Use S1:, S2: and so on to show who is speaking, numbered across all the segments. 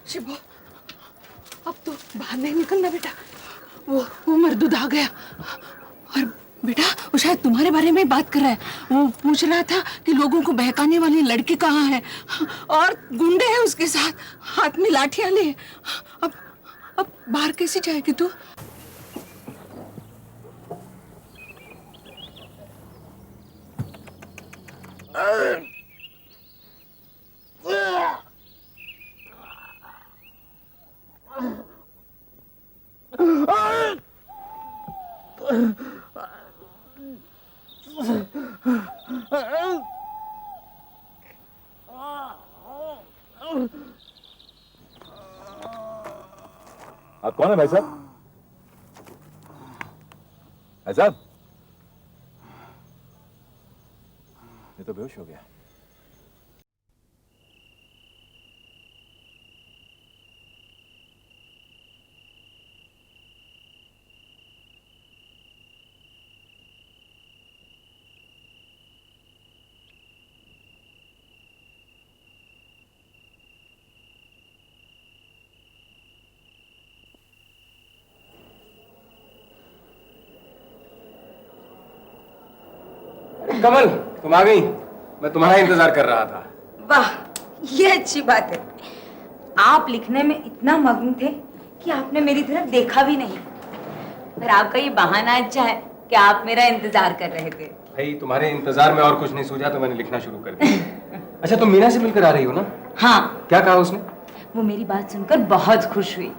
S1: शिबो, अब तो बाहर नहीं निकलना बेटा। वो मरदूद आ गया और बेटा वो शायद तुम्हारे बारे में बात कर रहा है। वो पूछ रहा था कि लोगों को बहकाने वाली लड़की कहाँ है और गुंडे हैं उसके साथ, हाथ में लाठियां लिए। अब बाहर कैसे जाएगी तू?
S2: आप कौन है भाई साहब? भाई साहब, ये तो बेहोश हो गया।
S3: कमल, तुम आ गई। मैं तुम्हारा इंतजार कर रहा था।
S4: वाह, ये अच्छी बात है। आप लिखने में इतना मग्न थे कि आपने मेरी तरफ देखा भी नहीं। पर आपका ये बहाना अच्छा है कि आप मेरा इंतजार कर रहे थे।
S3: भाई तुम्हारे इंतजार में और कुछ नहीं सूझा तो मैंने लिखना शुरू कर दिया। अच्छा, तुम मीना से मिलकर आ रही हो ना?
S4: हाँ।
S3: क्या कहा उसने?
S4: वो मेरी बात सुनकर बहुत खुश हुई।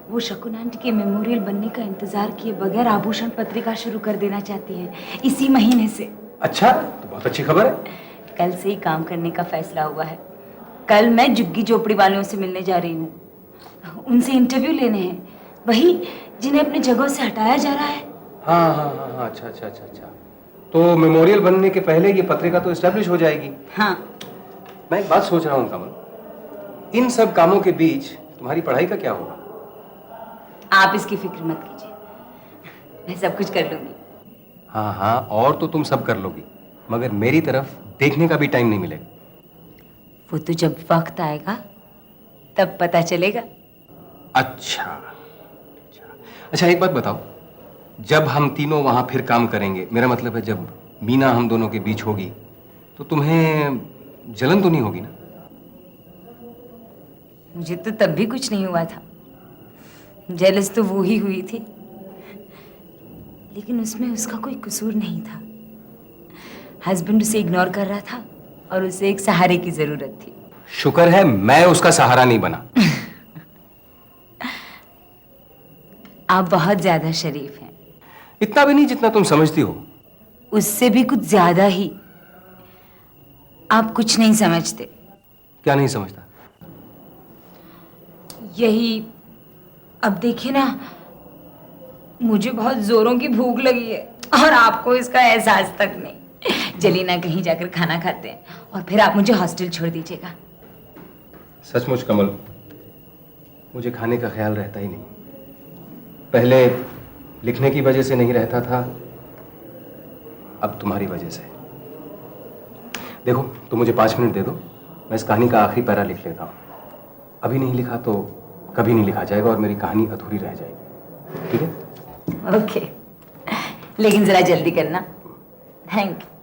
S4: वो शकुन आंटी के मेमोरियल बनने का इंतजार किए बगैर आभूषण पत्रिका शुरू कर देना चाहती है इसी महीने से।
S3: अच्छा, तो बहुत अच्छी खबर है।
S4: कल से ही काम करने का फैसला हुआ है। कल मैं झुग्गी झोपड़ी वालों से मिलने जा रही हूँ। उनसे इंटरव्यू लेने हैं, वही जिन्हें अपनी जगहों से हटाया जा रहा है।
S3: हाँ हाँ हाँ हाँ, अच्छा अच्छा अच्छा अच्छा। तो मेमोरियल बनने के पहले ये पत्रिका तो एस्टेब्लिश हो जाएगी।
S4: हाँ।
S3: मैं एक बात सोच रहा हूँ कमल, इन सब कामों के बीच तुम्हारी पढ़ाई का क्या होगा?
S4: आप इसकी फिक्र मत कीजिए, मैं सब कुछ कर लूंगी।
S3: हाँ हाँ, और तो तुम सब कर लोगी, मगर मेरी तरफ देखने का भी टाइम नहीं मिलेगा।
S4: वो तो जब वक्त आएगा तब पता चलेगा।
S3: अच्छा अच्छा अच्छा, एक बात बताओ, जब हम तीनों वहां फिर काम करेंगे, मेरा मतलब है जब मीना हम दोनों के बीच होगी, तो तुम्हें जलन तो नहीं होगी ना?
S4: मुझे तो तब भी कुछ नहीं हुआ था। जेलस तो वो ही हुई थी, लेकिन उसमें उसका कोई कसूर नहीं था। हस्बैंड उसे इग्नोर कर रहा था और उसे एक सहारे की जरूरत थी।
S3: शुक्र है मैं उसका सहारा नहीं बना।
S4: आप बहुत ज्यादा शरीफ हैं।
S3: इतना भी नहीं जितना तुम समझती हो।
S4: उससे भी कुछ ज्यादा ही। आप कुछ नहीं समझते।
S3: क्या नहीं समझता?
S4: यही, अब देखिए ना, मुझे बहुत जोरों की भूख लगी है और आपको इसका एहसास तक नहीं। चलिए ना कहीं जाकर खाना खाते हैं और फिर आप मुझे हॉस्टल छोड़ दीजिएगा।
S3: सचमुच कमल, मुझे खाने का ख्याल रहता ही नहीं। पहले लिखने की वजह से नहीं रहता था, अब तुम्हारी वजह से। देखो, तुम मुझे 5 मिनट दे दो, मैं इस कहानी का आखिरी पैरा लिख लेता हूँ। अभी नहीं लिखा तो कभी नहीं लिखा जाएगा और मेरी कहानी अधूरी रह जाएगी। ठीक है?
S4: ओके, लेकिन जरा जल्दी करना। Thank you.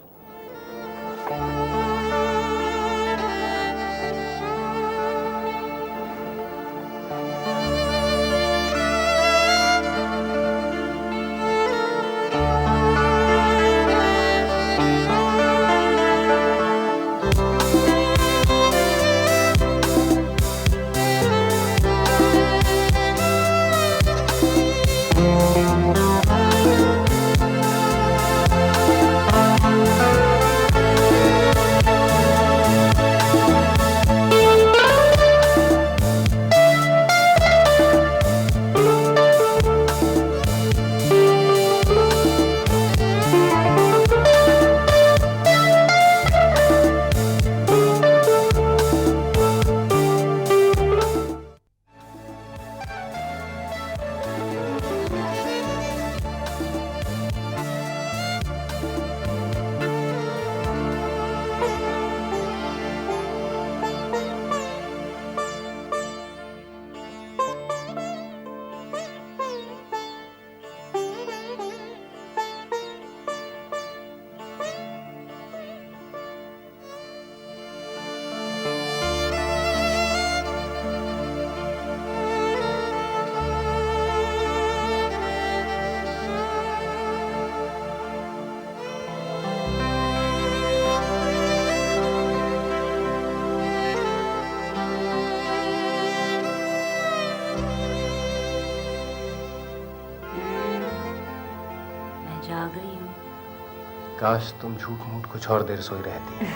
S3: काश तुम झूठ मूठ कुछ और देर सोई रहती।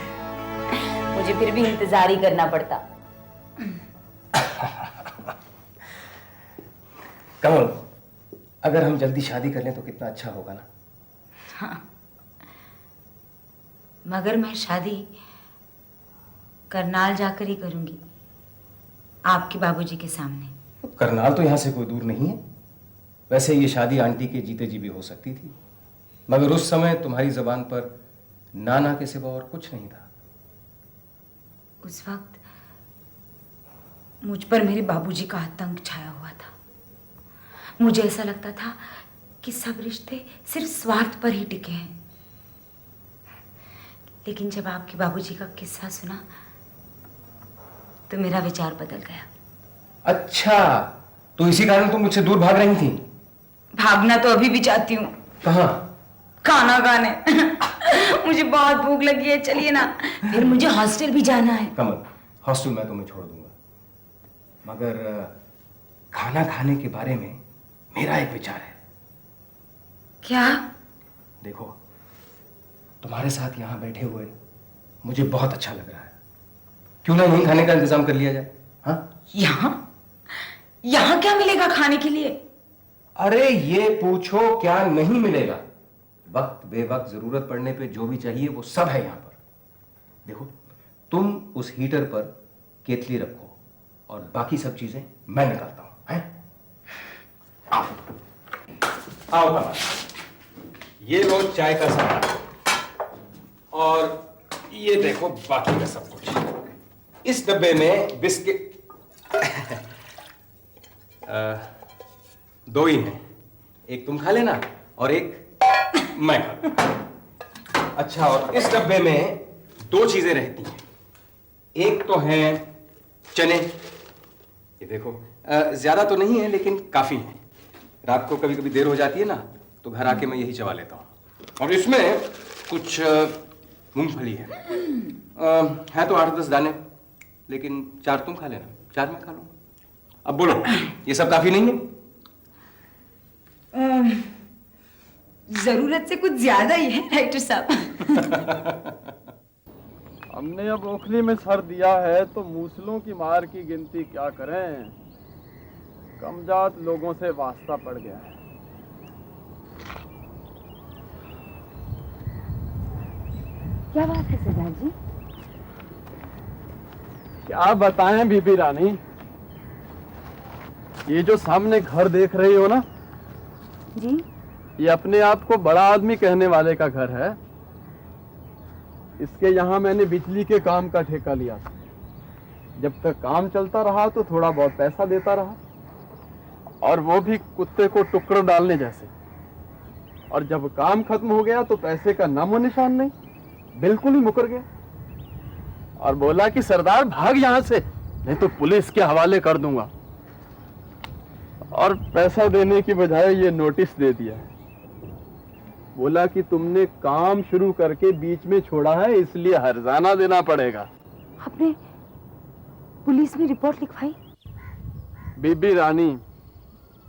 S4: मुझे फिर भी इंतजार ही करना पड़ता।
S3: कमल, अगर हम जल्दी शादी कर लें तो कितना अच्छा होगा ना।
S4: हाँ। मगर मैं शादी करनाल जाकर ही करूंगी, आपके बाबूजी के सामने।
S3: करनाल तो यहाँ से कोई दूर नहीं है। वैसे ये शादी आंटी के जीते जी भी हो सकती थी, मगर उस समय तुम्हारी जबान पर नाना के सिवा और कुछ नहीं था।
S4: उस वक्त मुझ पर मेरे बाबूजी का आतंक छाया हुआ था। मुझे ऐसा लगता था कि सब रिश्ते सिर्फ स्वार्थ पर ही टिके हैं। लेकिन जब आपके बाबूजी का किस्सा सुना तो मेरा विचार बदल गया।
S3: अच्छा, तो इसी कारण तुम मुझसे दूर भाग रही थी?
S4: भागना तो अभी भी चाहती हूँ।
S3: कहाँ?
S4: खाना खाने। मुझे बहुत भूख लगी है, चलिए ना। फिर मुझे हॉस्टल भी जाना है।
S3: कमल, हॉस्टल मैं तुम्हें छोड़ दूंगा, मगर खाना खाने के बारे में मेरा एक विचार है।
S4: क्या?
S3: देखो, तुम्हारे साथ यहाँ बैठे हुए मुझे बहुत अच्छा लग रहा है। क्यों ना यहीं खाने का इंतजाम कर लिया जाए? हाँ?
S4: यहाँ? यहाँ क्या मिलेगा खाने के लिए?
S3: अरे ये पूछो क्या नहीं मिलेगा। वक्त बेवक्त जरूरत पड़ने पे जो भी चाहिए वो सब है यहाँ पर। देखो, तुम उस हीटर पर केतली रखो और बाकी सब चीजें मैं निकालता हूं, हैं? आओ आओ कमल, ये लो चाय का सामान और ये देखो बाकी का सब कुछ। इस डब्बे में बिस्किट दो ही हैं, एक तुम खा लेना और एक मैं खा लूंगा। अच्छा, और इस डब्बे में दो चीजें रहती हैं। एक तो है चने, ये देखो, ज्यादा तो नहीं है लेकिन काफी है। रात को कभी कभी देर हो जाती है ना, तो घर आके मैं यही चबा लेता हूँ। और इसमें कुछ मूंगफली है तो 8-10 दाने, लेकिन 4 तुम खा लेना, 4 मैं खा लूंगा। अब बोलो, ये सब काफी नहीं है?
S4: जरूरत से कुछ ज्यादा ही है डायरेक्टर साहब।
S5: हमने अब ओखली में सर दिया है तो मूसलों की मार की गिनती क्या करें। कमजात लोगों से वास्ता पड़ गया है।
S1: क्या बात है सरदार जी?
S5: क्या बताएं बीबी रानी, ये जो सामने घर देख रही हो ना
S1: जी,
S5: ये अपने आप को बड़ा आदमी कहने वाले का घर है। इसके यहाँ मैंने बिजली के काम का ठेका लिया था। जब तक काम चलता रहा तो थोड़ा बहुत पैसा देता रहा, और वो भी कुत्ते को टुकड़ों डालने जैसे। और जब काम खत्म हो गया तो पैसे का नामो निशान नहीं, बिल्कुल ही मुकर गया। और बोला कि सरदार भाग यहाँ से, नहीं तो पुलिस के हवाले कर दूंगा। और पैसा देने की बजाय ये नोटिस दे दिया है। बोला कि तुमने काम शुरू करके बीच में छोड़ा है, इसलिए हर्जाना देना पड़ेगा।
S1: आपने पुलिस में रिपोर्ट लिखवाई?
S5: बीबी रानी,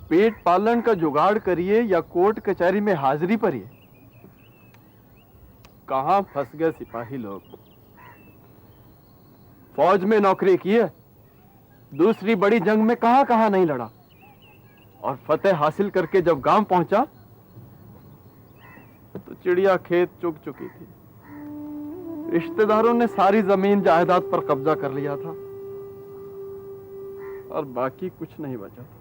S5: पेट पालन का जुगाड़ करिए या कोर्ट कचहरी में हाजिरी पड़िए। कहां फंस गए सिपाही लोग। फौज में नौकरी की है, दूसरी बड़ी जंग में कहां कहां नहीं लड़ा, और फतेह हासिल करके जब गांव पहुंचा तो चिड़िया खेत चुग चुकी थी। रिश्तेदारों ने सारी जमीन जायदाद पर कब्जा कर लिया था और बाकी कुछ नहीं बचा था।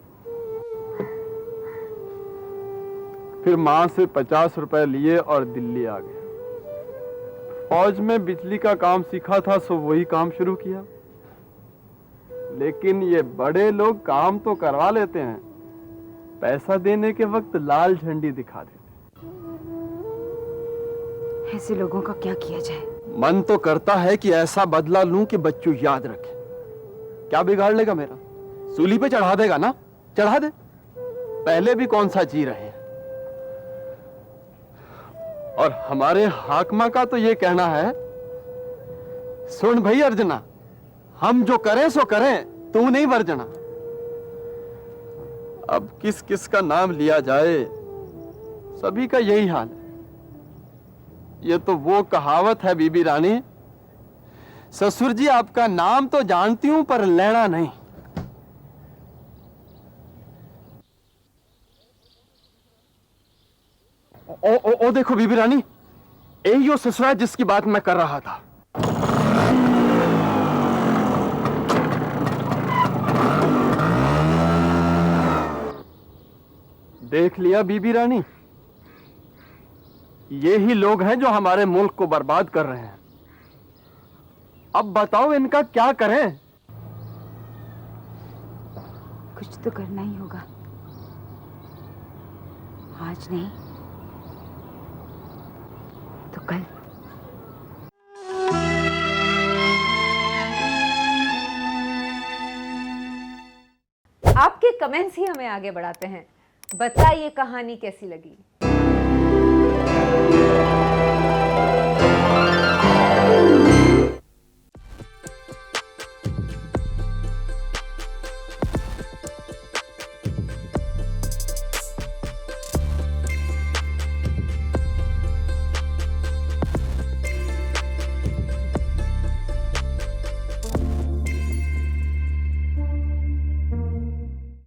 S5: फिर मां से 50 रुपए लिए और दिल्ली आ गया। फौज में बिजली का काम सीखा था, सो वही काम शुरू किया। लेकिन ये बड़े लोग काम तो करवा लेते हैं, पैसा देने के वक्त लाल झंडी दिखा देते।
S1: ऐसे लोगों का क्या किया जाए?
S5: मन तो करता है कि ऐसा बदला लूं कि बच्चों याद रखे। क्या बिगाड़ लेगा मेरा? सूली पे चढ़ा देगा ना, चढ़ा दे। पहले भी कौन सा जी रहे हैं। और हमारे हाकमा का तो ये कहना है, सुन भाई अर्जना, हम जो करें सो करें, तू नहीं वर्जना। अब किस किस का नाम लिया जाए, सभी का यही हाल है। ये तो वो कहावत है बीबी रानी, ससुर जी आपका नाम तो जानती हूं पर लेना नहीं। ओ देखो बीबी रानी, यही वो ससुर है जिसकी बात मैं कर रहा था। देख लिया बीबी रानी, ये ही लोग हैं जो हमारे मुल्क को बर्बाद कर रहे हैं। अब बताओ इनका क्या करें?
S4: कुछ तो करना ही होगा, आज नहीं तो कल।
S6: आपके कमेंट्स ही हमें आगे बढ़ाते हैं। बताइए कहानी कैसी लगी।